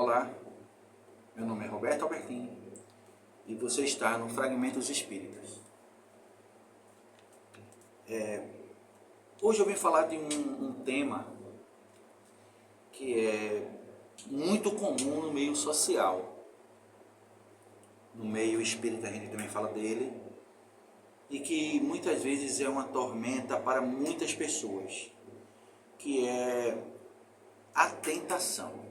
Olá, meu nome é Roberto Albertini e você está no Fragmentos Espíritas. Hoje eu vim falar de um tema que é muito comum no meio social. No meio espírita a gente também fala dele, e que muitas vezes é uma tormenta para muitas pessoas, que é a tentação.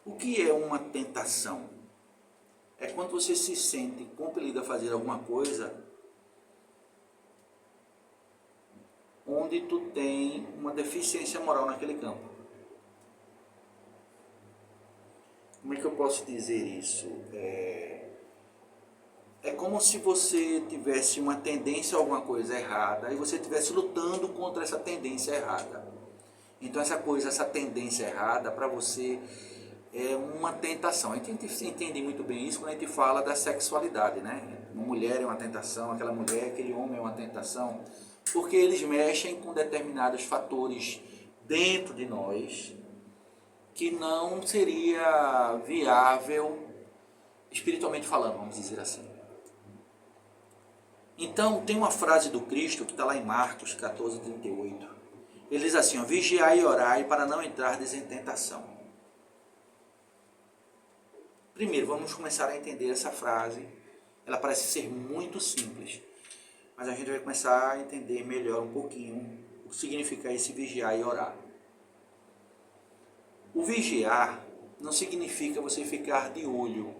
O que é uma tentação? É quando você se sente compelido a fazer alguma coisa onde tu tem uma deficiência moral naquele campo. Como é que eu posso dizer isso? É como se você tivesse uma tendência a alguma coisa errada e você estivesse lutando contra essa tendência errada. Então essa tendência errada para você é uma tentação. A gente entende muito bem isso quando a gente fala da sexualidade, né? Uma mulher é uma tentação, aquela mulher, aquele homem é uma tentação, porque eles mexem com determinados fatores dentro de nós que não seria viável espiritualmente falando, vamos dizer assim. Então tem uma frase do Cristo que está lá em Marcos 14:38. Ele diz assim: vigiai e orai para não entrardes em tentação. Primeiro, vamos começar a entender essa frase. Ela parece ser muito simples, mas a gente vai começar a entender melhor um pouquinho o que significa esse vigiar e orar. O vigiar não significa você ficar de olho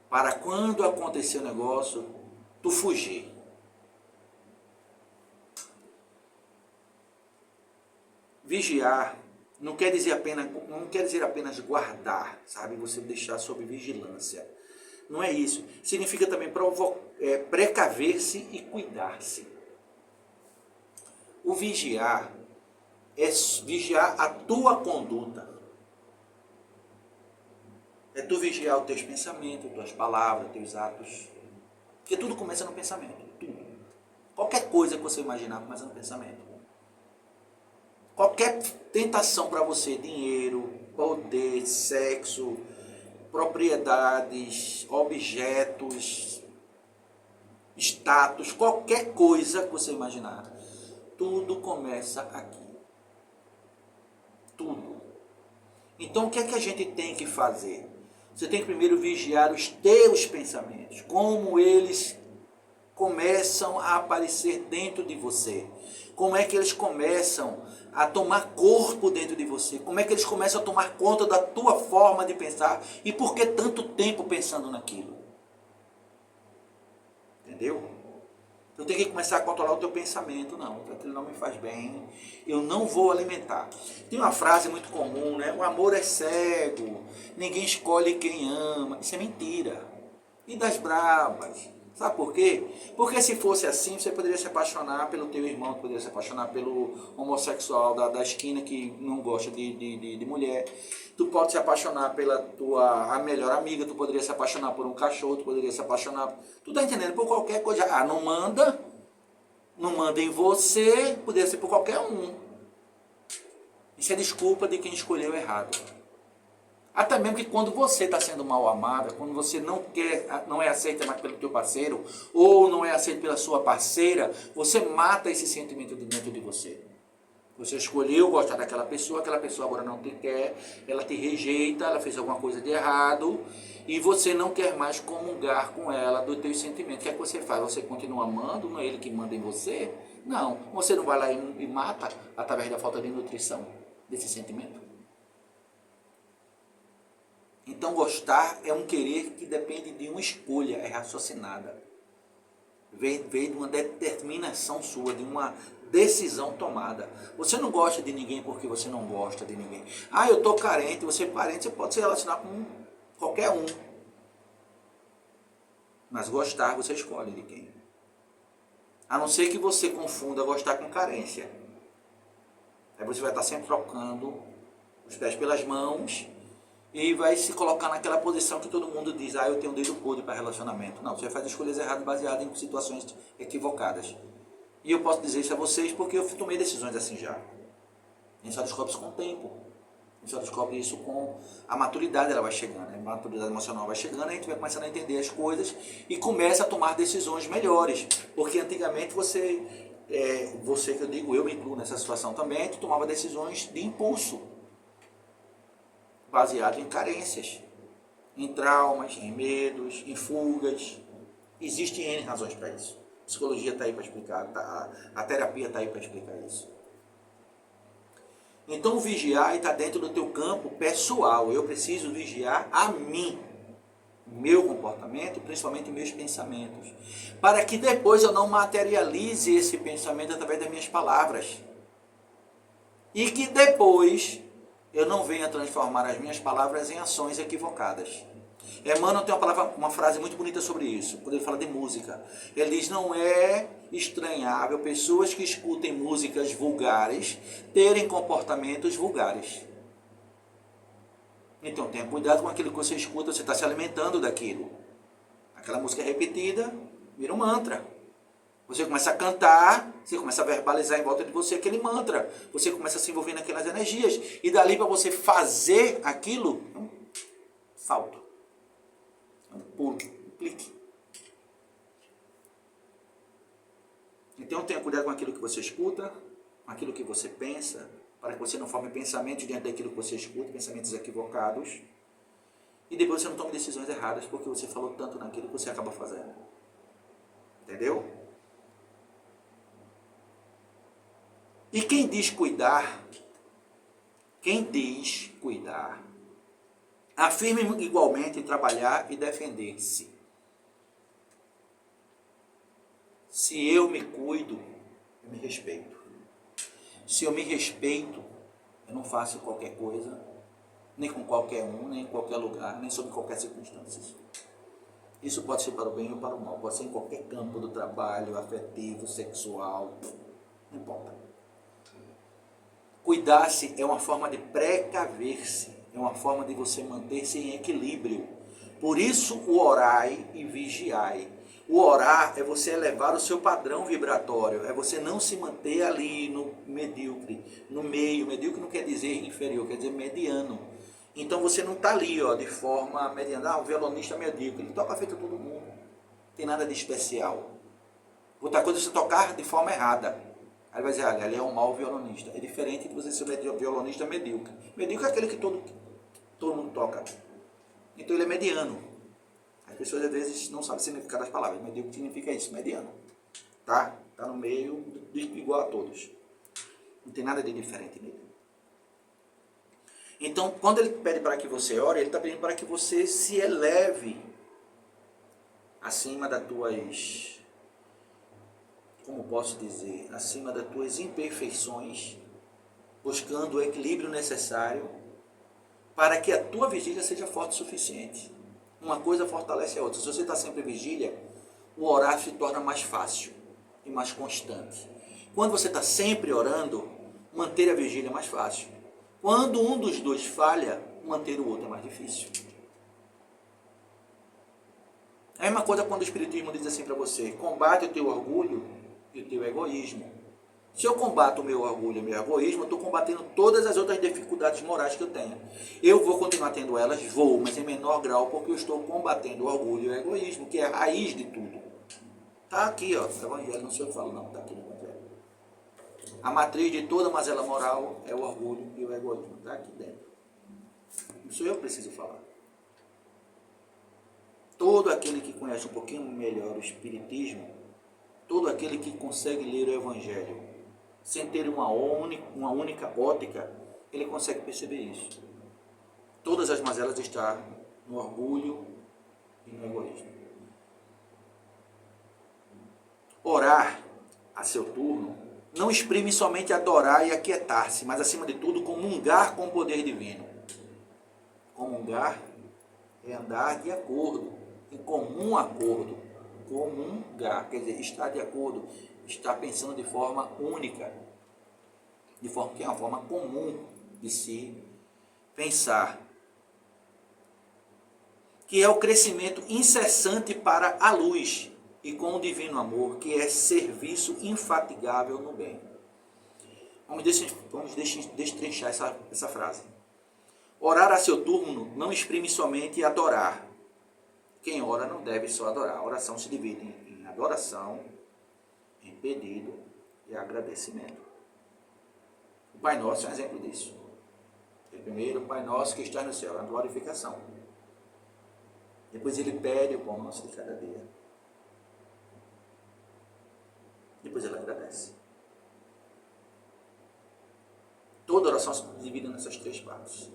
para quando acontecer o negócio, tu fugir. Vigiar não quer dizer apenas guardar, sabe? Você deixar sob vigilância. Não é isso. Significa também precaver-se e cuidar-se. O vigiar é vigiar a tua conduta. É tu vigiar os teus pensamentos, tuas palavras, teus atos. Porque tudo começa no pensamento. Tudo. Qualquer coisa que você imaginar começa no pensamento. Qualquer tentação para você, dinheiro, poder, sexo, propriedades, objetos, status, qualquer coisa que você imaginar, tudo começa aqui. Tudo. Então o que é que a gente tem que fazer? Você tem que primeiro vigiar os teus pensamentos, como eles começam a aparecer dentro de você. Como é que eles começam a tomar corpo dentro de você? Como é que eles começam a tomar conta da tua forma de pensar? E por que tanto tempo pensando naquilo? Entendeu? Eu tenho que começar a controlar o teu pensamento. Não, aquilo não me faz bem. Eu não vou alimentar. Tem uma frase muito comum, né? O amor é cego. Ninguém escolhe quem ama. Isso é mentira. E das bravas. Sabe por quê? Porque se fosse assim, você poderia se apaixonar pelo teu irmão, poderia se apaixonar pelo homossexual da esquina que não gosta de mulher. Tu pode se apaixonar pela tua melhor amiga, tu poderia se apaixonar por um cachorro, tu poderia se apaixonar... Tu tá entendendo? Por qualquer coisa. Ah, não manda em você, poderia ser por qualquer um. Isso é desculpa de quem escolheu errado. Até mesmo que quando você está sendo mal amada, quando você não é aceita mais pelo teu parceiro, ou não é aceito pela sua parceira, você mata esse sentimento de dentro de você. Você escolheu gostar daquela pessoa, aquela pessoa agora não te quer, ela te rejeita, ela fez alguma coisa de errado, e você não quer mais comungar com ela dos teus sentimentos. O que é que você faz? Você continua amando, não é ele que manda em você? Não, você não vai lá e mata através da falta de nutrição desse sentimento? Então gostar é um querer que depende de uma escolha, é raciocinada. Veio de uma determinação sua, de uma decisão tomada. Você não gosta de ninguém porque você não gosta de ninguém. Ah, eu estou carente, você pode se relacionar com qualquer um. Mas gostar você escolhe de quem. A não ser que você confunda gostar com carência. Aí você vai estar sempre trocando os pés pelas mãos e vai se colocar naquela posição que todo mundo diz: ah, eu tenho um dedo podre para relacionamento. Não, você faz escolhas erradas baseadas em situações equivocadas. E eu posso dizer isso a vocês porque eu tomei decisões assim já. A gente só descobre isso com o tempo. Você só descobre isso com a maturidade, ela vai chegando, a maturidade emocional vai chegando, a gente vai começando a entender as coisas e começa a tomar decisões melhores. Porque antigamente você que eu digo, eu me incluo nessa situação também, a gente tomava decisões de impulso, baseado em carências, em traumas, em medos, em fugas. Existem N razões para isso. A psicologia está aí para explicar, a terapia está aí para explicar isso. Então, vigiar está dentro do teu campo pessoal. Eu preciso vigiar a mim, meu comportamento, principalmente meus pensamentos, para que depois eu não materialize esse pensamento através das minhas palavras. E que depois eu não venha transformar as minhas palavras em ações equivocadas. Emmanuel tem uma frase muito bonita sobre isso, quando ele fala de música. Ele diz, não é estranhável pessoas que escutem músicas vulgares terem comportamentos vulgares. Então tenha cuidado com aquilo que você escuta, você está se alimentando daquilo. Aquela música é repetida, vira um mantra. Você começa a cantar, você começa a verbalizar em volta de você aquele mantra. Você começa a se envolver naquelas energias. E dali para você fazer aquilo, salto. Pulo, um clique. Então tenha cuidado com aquilo que você escuta, com aquilo que você pensa, para que você não forme pensamentos diante daquilo que você escuta, pensamentos equivocados. E depois você não tome decisões erradas, porque você falou tanto naquilo que você acaba fazendo. Entendeu? E quem diz cuidar, afirme igualmente trabalhar e defender-se. Se eu me cuido, eu me respeito. Se eu me respeito, eu não faço qualquer coisa, nem com qualquer um, nem em qualquer lugar, nem sob qualquer circunstância. Isso pode ser para o bem ou para o mal, pode ser em qualquer campo do trabalho, afetivo, sexual, não importa. Cuidar-se é uma forma de precaver-se, é uma forma de você manter-se em equilíbrio. Por isso o orai e vigiai. O orar é você elevar o seu padrão vibratório, é você não se manter ali no medíocre, no meio. Medíocre não quer dizer inferior, quer dizer mediano. Então você não está ali de forma mediana. O violonista medíocre, ele toca feito todo mundo. Não tem nada de especial. Outra coisa é você tocar de forma errada. Aí vai dizer, ali é um mau violonista. É diferente de você ser violonista medíocre. Medíocre é aquele que todo mundo toca. Então ele é mediano. As pessoas às vezes não sabem o significado das palavras. Medíocre significa isso, mediano. Tá? Está no meio, igual a todos. Não tem nada de diferente nele. Então, quando ele pede para que você ore, ele está pedindo para que você se eleve acima das tuas, como posso dizer, acima das tuas imperfeições, buscando o equilíbrio necessário para que a tua vigília seja forte o suficiente. Uma coisa fortalece a outra. Se você está sempre em vigília, o orar se torna mais fácil e mais constante. Quando você está sempre orando, manter a vigília é mais fácil. Quando um dos dois falha, manter o outro é mais difícil. É a mesma coisa quando o Espiritismo diz assim para você, combate o teu orgulho e o teu egoísmo. Se eu combato o meu orgulho e o meu egoísmo, eu estou combatendo todas as outras dificuldades morais que eu tenho. Eu vou continuar tendo elas, mas em menor grau, porque eu estou combatendo o orgulho e o egoísmo, que é a raiz de tudo. Está aqui, no Evangelho, não sei o que eu falo, não, está aqui no Evangelho. A matriz de toda mazela moral é o orgulho e o egoísmo. Está aqui dentro. Não sou eu que preciso falar. Todo aquele que conhece um pouquinho melhor o Espiritismo, todo aquele que consegue ler o Evangelho, sem ter uma única ótica, ele consegue perceber isso. Todas as mazelas estão no orgulho e no egoísmo. Orar, a seu turno, não exprime somente adorar e aquietar-se, mas acima de tudo comungar com o poder divino. Comungar é andar de acordo, em comum acordo. Comungar, quer dizer, estar de acordo, estar pensando de forma única, de forma que é uma forma comum de se pensar, que é o crescimento incessante para a luz e com o divino amor, que é serviço infatigável no bem. Vamos destrinchar essa frase. Orar a seu turno não exprime somente adorar. Quem ora não deve só adorar. A oração se divide em adoração, em pedido e agradecimento. O Pai Nosso é um exemplo disso. Primeiro, Pai Nosso que está no céu, a glorificação. Depois ele pede o pão nosso de cada dia. Depois ele agradece. Toda oração se divide nessas três partes.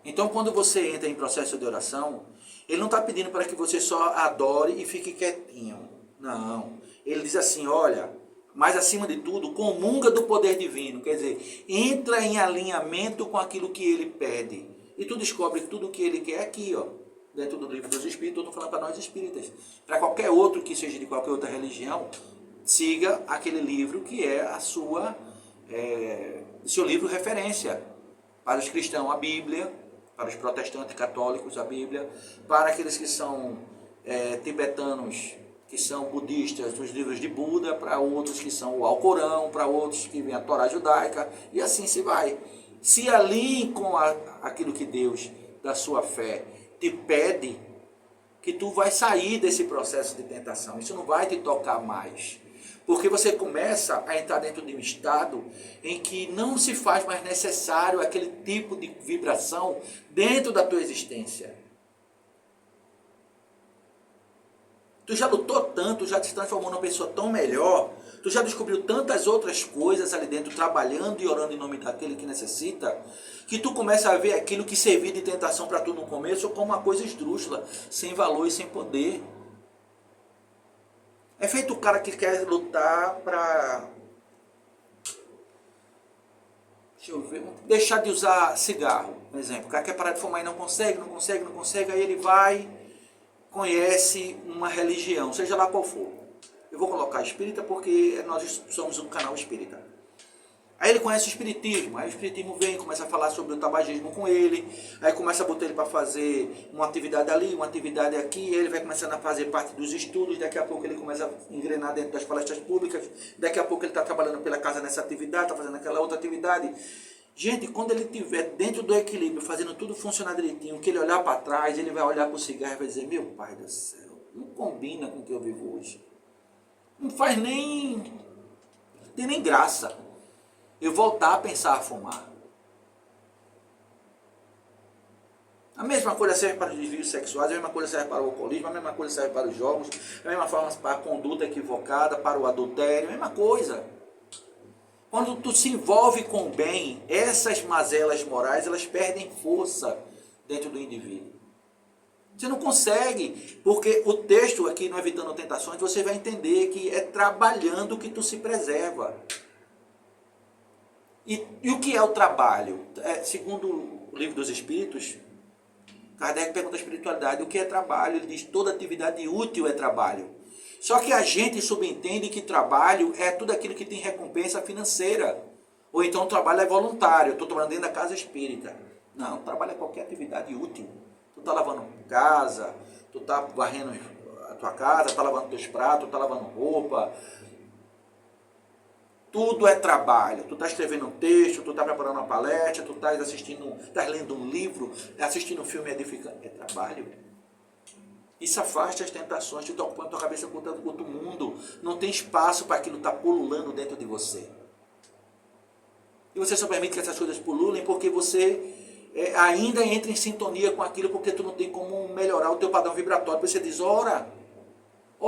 Então, quando você entra em processo de oração, ele não está pedindo para que você só adore e fique quietinho. Não. Ele diz assim, olha, mas acima de tudo, comunga do poder divino. Quer dizer, entra em alinhamento com aquilo que ele pede. E tu descobre tudo o que ele quer aqui, ó, dentro do livro dos Espíritos. Eu estou falando para nós espíritas. Para qualquer outro que seja de qualquer outra religião, siga aquele livro que é a sua, seu livro referência. Para os cristãos, a Bíblia. Para os protestantes católicos, a Bíblia. Para aqueles que são tibetanos, que são budistas, os livros de Buda. Para outros que são o Alcorão. Para outros que vem a Torá judaica. E assim se vai. Se alinhe com aquilo que Deus, da sua fé, te pede, que tu vai sair desse processo de tentação. Isso não vai te tocar mais. Porque você começa a entrar dentro de um estado em que não se faz mais necessário aquele tipo de vibração dentro da tua existência. Tu já lutou tanto, já te transformou numa pessoa tão melhor, tu já descobriu tantas outras coisas ali dentro, trabalhando e orando em nome daquele que necessita, que tu começa a ver aquilo que servia de tentação para tu no começo como uma coisa esdrúxula, sem valor e sem poder. É feito o cara que quer lutar para, deixar de usar cigarro, por exemplo. O cara quer parar de fumar e não consegue, aí ele vai, conhece uma religião, seja lá qual for. Eu vou colocar espírita porque nós somos um canal espírita. Aí ele conhece o espiritismo, aí o espiritismo vem, começa a falar sobre o tabagismo com ele, aí começa a botar ele para fazer uma atividade ali, uma atividade aqui, ele vai começando a fazer parte dos estudos, daqui a pouco ele começa a engrenar dentro das palestras públicas, daqui a pouco ele está trabalhando pela casa nessa atividade, está fazendo aquela outra atividade. Gente, quando ele estiver dentro do equilíbrio, fazendo tudo funcionar direitinho, que ele olhar para trás, ele vai olhar para o cigarro e vai dizer, meu pai do céu, não combina com o que eu vivo hoje. Não faz tem nem graça eu voltar a pensar a fumar. A mesma coisa serve para os desvios sexuais, a mesma coisa serve para o alcoolismo, a mesma coisa serve para os jogos, a mesma forma para a conduta equivocada, para o adultério, a mesma coisa. Quando tu se envolve com o bem, essas mazelas morais, elas perdem força dentro do indivíduo. Você não consegue, porque o texto aqui no Evitando Tentações, você vai entender que é trabalhando que tu se preserva. E o que é o trabalho? Segundo o Livro dos Espíritos, Kardec pergunta a espiritualidade, o que é trabalho? Ele diz, toda atividade útil é trabalho. Só que a gente subentende que trabalho é tudo aquilo que tem recompensa financeira. Ou então o trabalho é voluntário, eu estou trabalhando dentro da casa espírita. Não, trabalho é qualquer atividade útil. Tu está lavando casa, tu está varrendo a tua casa, está lavando teus pratos, está lavando roupa. Tudo é trabalho. Tu está escrevendo um texto, tu está preparando uma palestra, tu estás lendo um livro, assistindo um filme edificante. É trabalho. Isso afasta as tentações, tu está ocupando tua cabeça com outro mundo. Não tem espaço para aquilo estar pululando dentro de você. E você só permite que essas coisas pululem porque você ainda entra em sintonia com aquilo, porque tu não tem como melhorar o teu padrão vibratório. Você diz, ora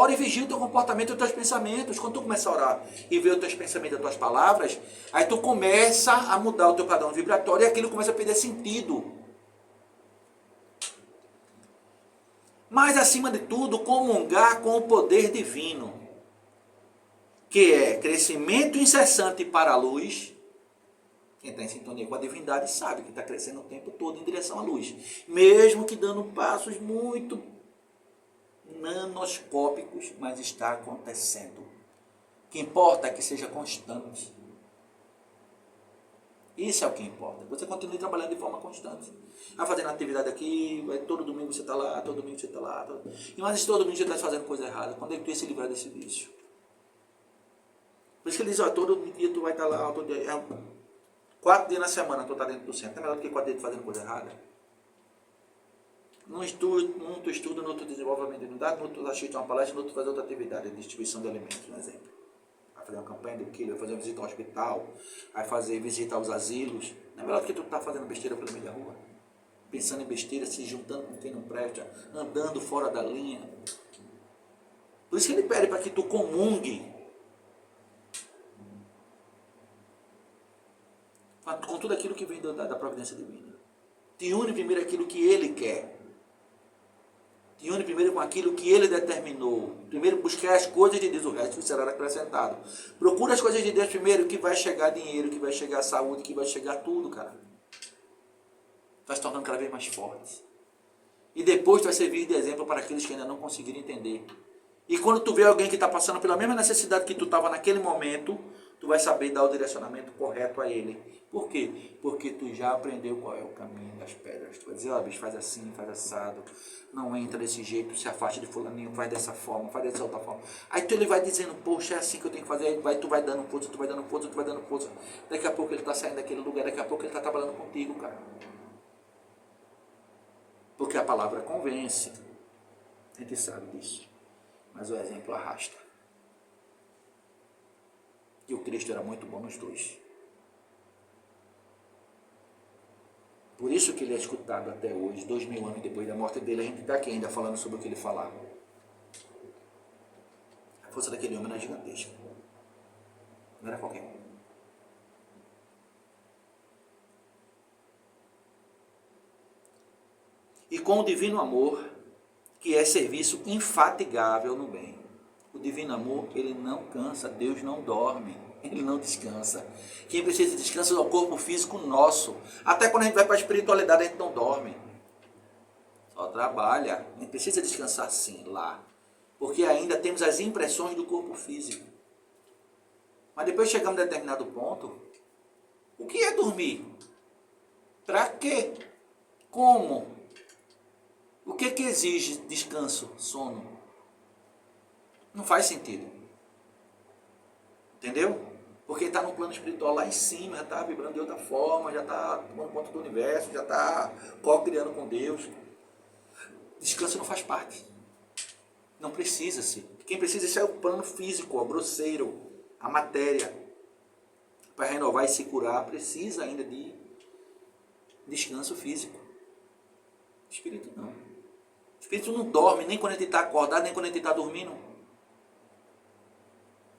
e vigia o teu comportamento e os teus pensamentos. Quando tu começa a orar e ver os teus pensamentos e as tuas palavras, aí tu começa a mudar o teu padrão vibratório e aquilo começa a perder sentido. Mas, acima de tudo, comungar com o poder divino, que é crescimento incessante para a luz. Quem está em sintonia com a divindade sabe que está crescendo o tempo todo em direção à luz. Mesmo que dando passos muito nanoscópicos, mas está acontecendo. O que importa é que seja constante. Isso é o que importa. Você continue trabalhando de forma constante. Fazendo atividade aqui, todo domingo você está lá, todo domingo você está lá. Mas se todo domingo você está fazendo coisa errada, quando é que tu ia se livrar desse vício? Por isso que ele diz, todo dia tu vai estar lá, todo dia. 4 dias na semana tu tá dentro do centro. É melhor do que 4 dias fazendo coisa errada. Num tu estuda, no outro desenvolve a mediunidade, no outro tu assiste uma palestra, no outro tu faz outra atividade, de distribuição de alimentos, por exemplo. Vai fazer uma campanha de quilo, vai fazer uma visita ao hospital, vai fazer visita aos asilos. Não é melhor do que tu tá fazendo besteira pelo meio da rua. Pensando em besteira, se juntando com quem não presta, andando fora da linha. Por isso que ele pede para que tu comungue com tudo aquilo que vem da providência divina. Te une primeiro aquilo que ele quer. Te une primeiro com aquilo que ele determinou. Primeiro buscar as coisas de Deus, o resto será acrescentado. Procura as coisas de Deus primeiro, que vai chegar dinheiro, que vai chegar saúde, que vai chegar tudo, cara. Vai se tornando cada vez mais forte. E depois tu vai servir de exemplo para aqueles que ainda não conseguiram entender. E quando tu vê alguém que está passando pela mesma necessidade que tu estava naquele momento, tu vai saber dar o direcionamento correto a ele. Por quê? Porque tu já aprendeu qual é o caminho das pedras. Tu vai dizer, ó, bicho, faz assim, faz assado, não entra desse jeito, se afasta de fulaninho, faz dessa forma, faz dessa outra forma. Aí ele vai dizendo, poxa, é assim que eu tenho que fazer. Aí tu vai dando força, tu vai dando força, tu vai dando força. Daqui a pouco ele está saindo daquele lugar, daqui a pouco ele está trabalhando contigo, cara. Porque a palavra convence. A gente sabe disso. Mas o exemplo arrasta. E o Cristo era muito bom nos dois. Por isso que ele é escutado até hoje, 2000 anos depois da morte dele, a gente está aqui ainda falando sobre o que ele falava. A força daquele homem era gigantesca. Não era qualquer um. E com o divino amor, que é serviço infatigável no bem. O divino amor, ele não cansa, Deus não dorme, ele não descansa. Quem precisa de descanso é o corpo físico nosso. Até quando a gente vai para a espiritualidade, a gente não dorme. Só trabalha. A gente precisa descansar sim, lá. Porque ainda temos as impressões do corpo físico. Mas depois chegamos a determinado ponto, o que é dormir? Para quê? Como? O que exige descanso, sono? Não faz sentido. Entendeu? Porque está no plano espiritual lá em cima, já está vibrando de outra forma, já está tomando conta do universo, já está co-criando com Deus. Descanso não faz parte. Não precisa-se. Quem precisa é o plano físico, o grosseiro, a matéria. Para renovar e se curar, precisa ainda de descanso físico. O espírito não. O espírito não dorme nem quando ele está acordado, nem quando ele está dormindo.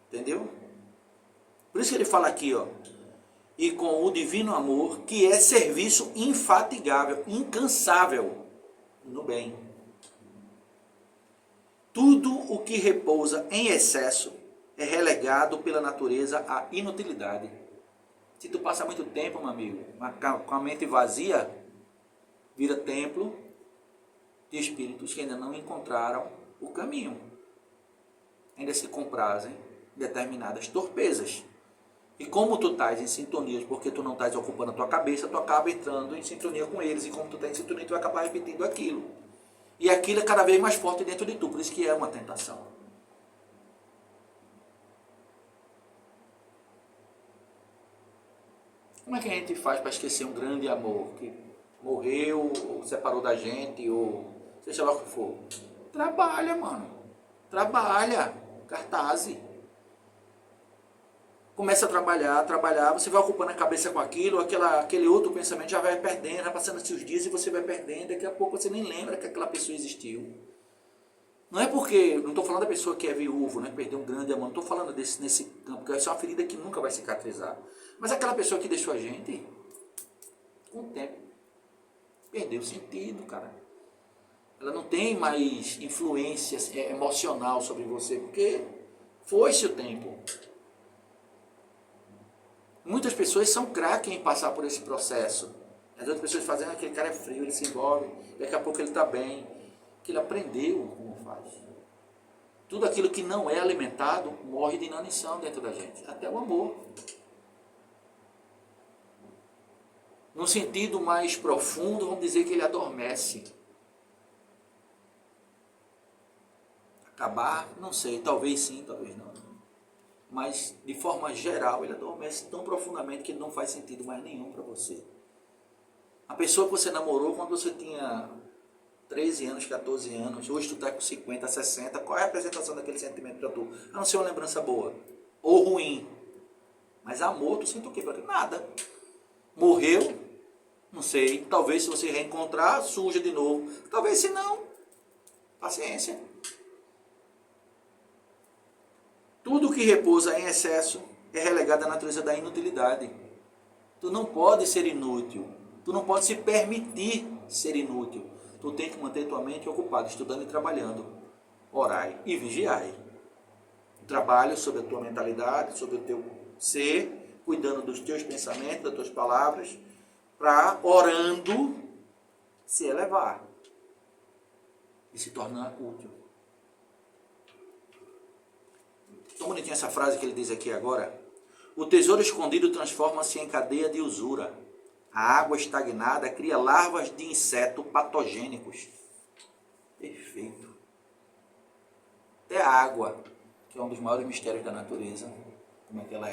Entendeu? Por isso que ele fala aqui, ó. E com o divino amor, que é serviço infatigável, incansável no bem. Tudo o que repousa em excesso é relegado pela natureza à inutilidade. Se tu passa muito tempo, meu amigo, com a mente vazia, vira templo de espíritos que ainda não encontraram o caminho. Ainda se comprazem determinadas torpezas. E como tu estás em sintonia, porque tu não estás ocupando a tua cabeça, tu acaba entrando em sintonia com eles. E como tu está em sintonia, tu vai acabar repetindo aquilo. E aquilo é cada vez mais forte dentro de tu, por isso que é uma tentação. Como é que a gente faz para esquecer um grande amor que morreu, ou separou da gente, ou seja lá o que for? Trabalha, mano. Trabalha. Cartaz. Começa a trabalhar, você vai ocupando a cabeça com aquilo, aquele outro pensamento já vai perdendo, vai passando-se os dias e você vai perdendo, daqui a pouco você nem lembra que aquela pessoa existiu. Não é porque, não estou falando da pessoa que é viúvo, né, que perdeu um grande amor, não estou falando nesse campo, porque essa é uma ferida que nunca vai cicatrizar. Mas aquela pessoa que deixou a gente, com o tempo, perdeu o sentido, cara. Ela não tem mais influência emocional sobre você, porque foi-se o tempo. Muitas pessoas são craques em passar por esse processo. As outras pessoas fazendo, aquele cara é frio, ele se envolve, daqui a pouco ele está bem. Porque ele aprendeu como faz. Tudo aquilo que não é alimentado morre de inanição dentro da gente. Até o amor. No sentido mais profundo, vamos dizer que ele adormece. Acabar, não sei, talvez sim, talvez não. mas de forma geral ele adormece tão profundamente que ele não faz sentido mais nenhum para você. A pessoa que você namorou quando você tinha 13 anos, 14 anos, hoje tu está com 50, 60, qual é a apresentação daquele sentimento para tu? A não ser uma lembrança boa ou ruim. Mas amor, tu sente o quê? Nada. Morreu, não sei. Talvez se você reencontrar, surja de novo. Talvez se não, paciência. Tudo que repousa em excesso é relegado à natureza da inutilidade. Tu não pode ser inútil. Tu não pode se permitir ser inútil. Tu tem que manter tua mente ocupada, estudando e trabalhando. Orai e vigiai. Trabalho sobre a tua mentalidade, sobre o teu ser, cuidando dos teus pensamentos, das tuas palavras, para, orando, se elevar e se tornar útil. Tão bonitinha essa frase que ele diz aqui agora. O tesouro escondido transforma-se em cadeia de usura. A água estagnada cria larvas de insetos patogênicos. Perfeito. Até a água, que é um dos maiores mistérios da natureza, como é que ela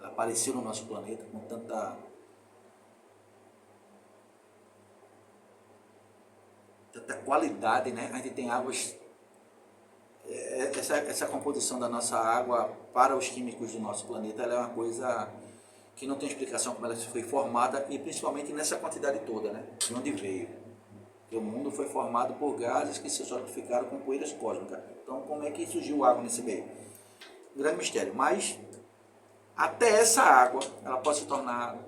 apareceu no nosso planeta com tanta qualidade, né? A gente tem águas, essa composição da nossa água para os químicos do nosso planeta, ela é uma coisa que não tem explicação como ela foi formada, e principalmente nessa quantidade toda, né? De onde veio. Porque o mundo foi formado por gases que se solidificaram com poeiras cósmicas. Então, como é que surgiu água nesse meio? Um grande mistério. Mas, até essa água, ela pode se tornar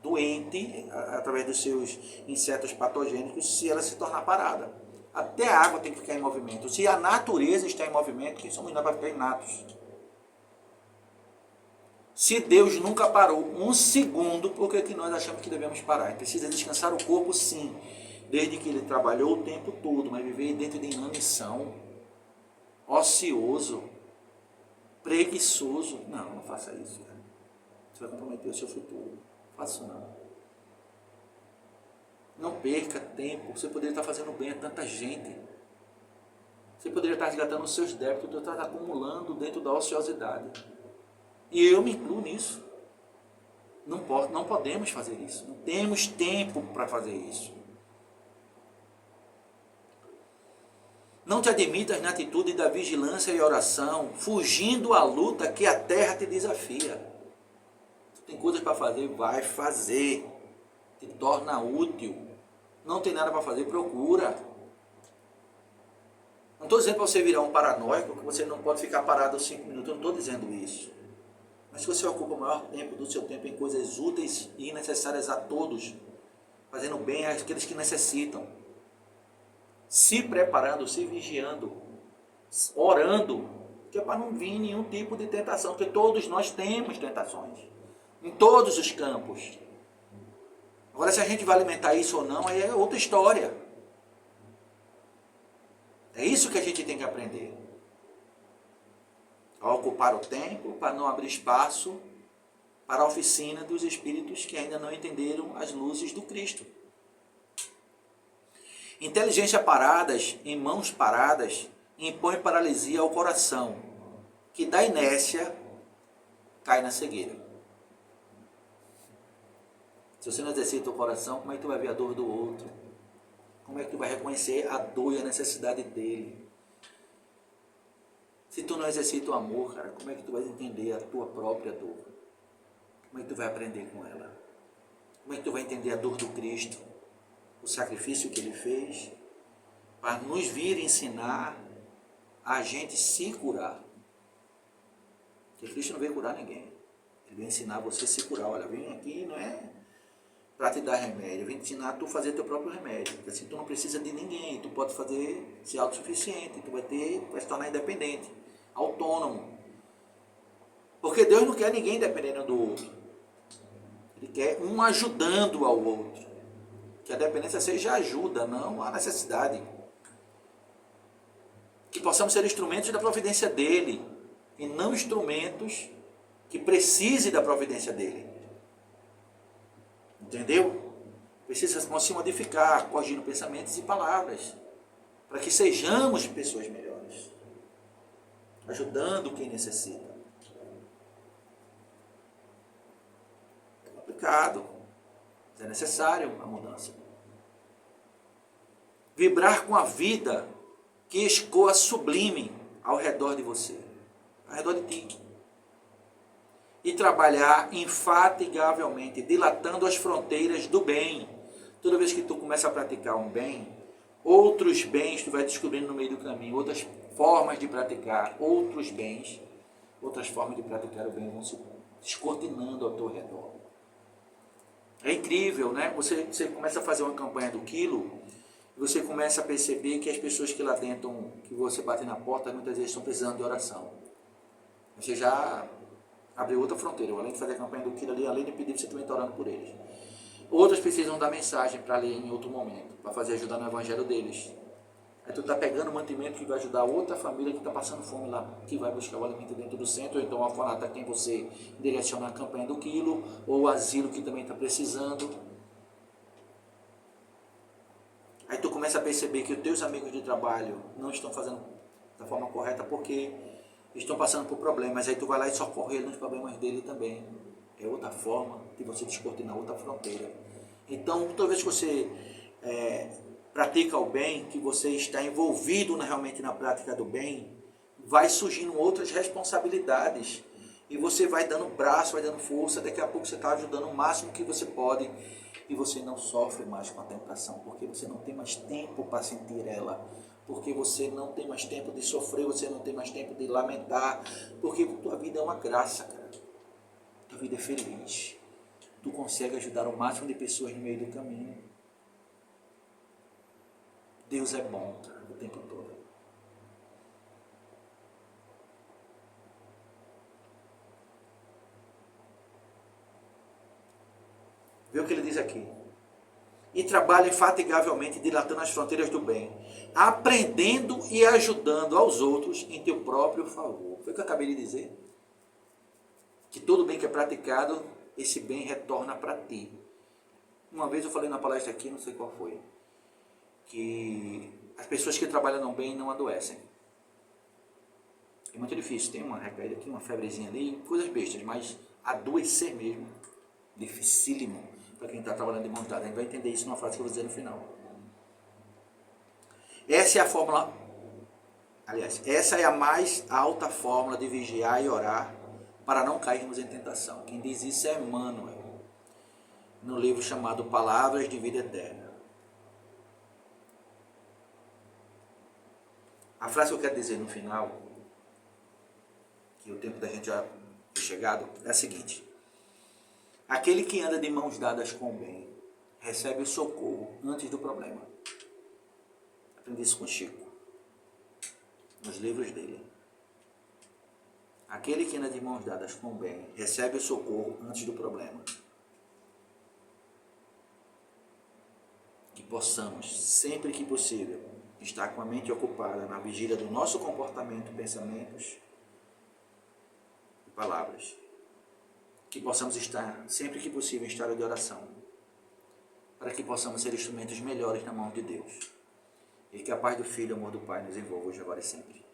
doente através dos seus insetos patogênicos se ela se tornar parada. Até a água tem que ficar em movimento. Se a natureza está em movimento, quem somos nós para ficar inatos? Se Deus nunca parou um segundo, por que nós achamos que devemos parar? Ele precisa descansar o corpo, sim, desde que ele trabalhou o tempo todo, mas viver dentro de inanição, ocioso, preguiçoso. Não faça isso, cara. Você vai comprometer o seu futuro. Não faça isso não. Não perca tempo. Você poderia estar fazendo bem a tanta gente. Você poderia estar resgatando os seus débitos, você está acumulando dentro da ociosidade. E eu me incluo nisso. Não podemos fazer isso. Não temos tempo para fazer isso. Não te admitas na atitude da vigilância e oração, fugindo à luta que a terra te desafia. Tu tem coisas para fazer, vai fazer. Te torna útil. Não tem nada para fazer, procura. Não estou dizendo para você virar um paranoico, que você não pode ficar parado 5 minutos. Eu não estou dizendo isso. Mas se você ocupa o maior tempo do seu tempo em coisas úteis e necessárias a todos, fazendo bem àqueles que necessitam, se preparando, se vigiando, orando, que é para não vir nenhum tipo de tentação, porque todos nós temos tentações, em todos os campos. Agora, se a gente vai alimentar isso ou não, aí é outra história. É isso que a gente tem que aprender. A ocupar o tempo, para não abrir espaço para a oficina dos espíritos que ainda não entenderam as luzes do Cristo. Inteligência paradas, em mãos paradas, impõe paralisia ao coração, que da inércia cai na cegueira. Se você não exercita o coração, como é que tu vai ver a dor do outro? Como é que tu vai reconhecer a dor e a necessidade dele? Se tu não exercita o amor, cara, como é que tu vai entender a tua própria dor? Como é que tu vai aprender com ela? Como é que tu vai entender a dor do Cristo? O sacrifício que ele fez para nos vir ensinar a gente se curar. Porque Cristo não veio curar ninguém. Ele veio ensinar você a se curar. Olha, vem aqui não é para te dar remédio, vem te ensinar a tu fazer teu próprio remédio. Porque assim tu não precisa de ninguém, tu pode fazer, ser autossuficiente, tu vai se tornar independente, autônomo. Porque Deus não quer ninguém dependendo do outro. Ele quer um ajudando ao outro. Que a dependência seja ajuda, não a necessidade. Que possamos ser instrumentos da providência dele, e não instrumentos que precisem da providência dele. Entendeu? Precisa se modificar, corrigindo pensamentos e palavras, para que sejamos pessoas melhores. ajudando quem necessita. É complicado, mas é necessário a mudança. Vibrar com a vida que escoa sublime ao redor de você, ao redor de ti. E trabalhar infatigavelmente, dilatando as fronteiras do bem. Toda vez que tu começa a praticar um bem, outros bens tu vai descobrindo no meio do caminho, outras formas de praticar, outros bens, outras formas de praticar o bem vão se descortinando ao teu redor. É incrível, né? Você começa a fazer uma campanha do quilo, você começa a perceber que as pessoas que lá dentro, que você bate na porta, muitas vezes estão precisando de oração. Você já abriu outra fronteira. Além de fazer a campanha do quilo ali, além de pedir, você também está orando por eles. Outras precisam dar mensagem para ler em outro momento, para fazer ajudar no evangelho deles. Aí tu está pegando o mantimento que vai ajudar outra família que está passando fome lá, que vai buscar o alimento dentro do centro, ou então a orfanato a quem você direciona a campanha do quilo, ou o asilo que também está precisando. Aí tu começa a perceber que os teus amigos de trabalho não estão fazendo da forma correta porque estão passando por problemas. Aí tu vai lá e socorre ele nos problemas dele também. É outra forma de você descortinar outra fronteira. Então, toda vez que você pratica o bem, que você está envolvido realmente na prática do bem, vai surgindo outras responsabilidades. E você vai dando braço, vai dando força, daqui a pouco você está ajudando o máximo que você pode. E você não sofre mais com a tentação, porque você não tem mais tempo para sentir ela. Porque você não tem mais tempo de sofrer, você não tem mais tempo de lamentar. Porque tua vida é uma graça, cara. Tua vida é feliz. Tu consegue ajudar o máximo de pessoas no meio do caminho. Deus é bom, cara, o tempo todo. Vê o que ele diz aqui. E trabalha infatigavelmente, dilatando as fronteiras do bem, aprendendo e ajudando aos outros em teu próprio favor. Foi o que eu acabei de dizer. Que todo bem que é praticado, esse bem retorna para ti. Uma vez eu falei na palestra aqui, não sei qual foi, que as pessoas que trabalham no bem não adoecem. É muito difícil, tem uma recaída aqui, uma febrezinha ali, coisas bestas, mas adoecer mesmo, dificílimo para quem está trabalhando de mãos dadas. A gente vai entender isso numa frase que eu vou dizer no final. Essa é a fórmula, aliás, essa é a mais alta fórmula de vigiar e orar para não cairmos em tentação. Quem diz isso é Emmanuel, no livro chamado Palavras de Vida Eterna. A frase que eu quero dizer no final, que o tempo da gente já é chegado, é a seguinte: aquele que anda de mãos dadas com o bem, recebe o socorro antes do problema. Aprendi isso com Chico, nos livros dele. Aquele que anda de mãos dadas com o bem, recebe o socorro antes do problema. Que possamos, sempre que possível, estar com a mente ocupada na vigília do nosso comportamento, pensamentos e palavras. Que possamos estar, sempre que possível, em estado de oração, para que possamos ser instrumentos melhores na mão de Deus. E que a paz do Filho e o amor do Pai nos envolva hoje, agora e sempre.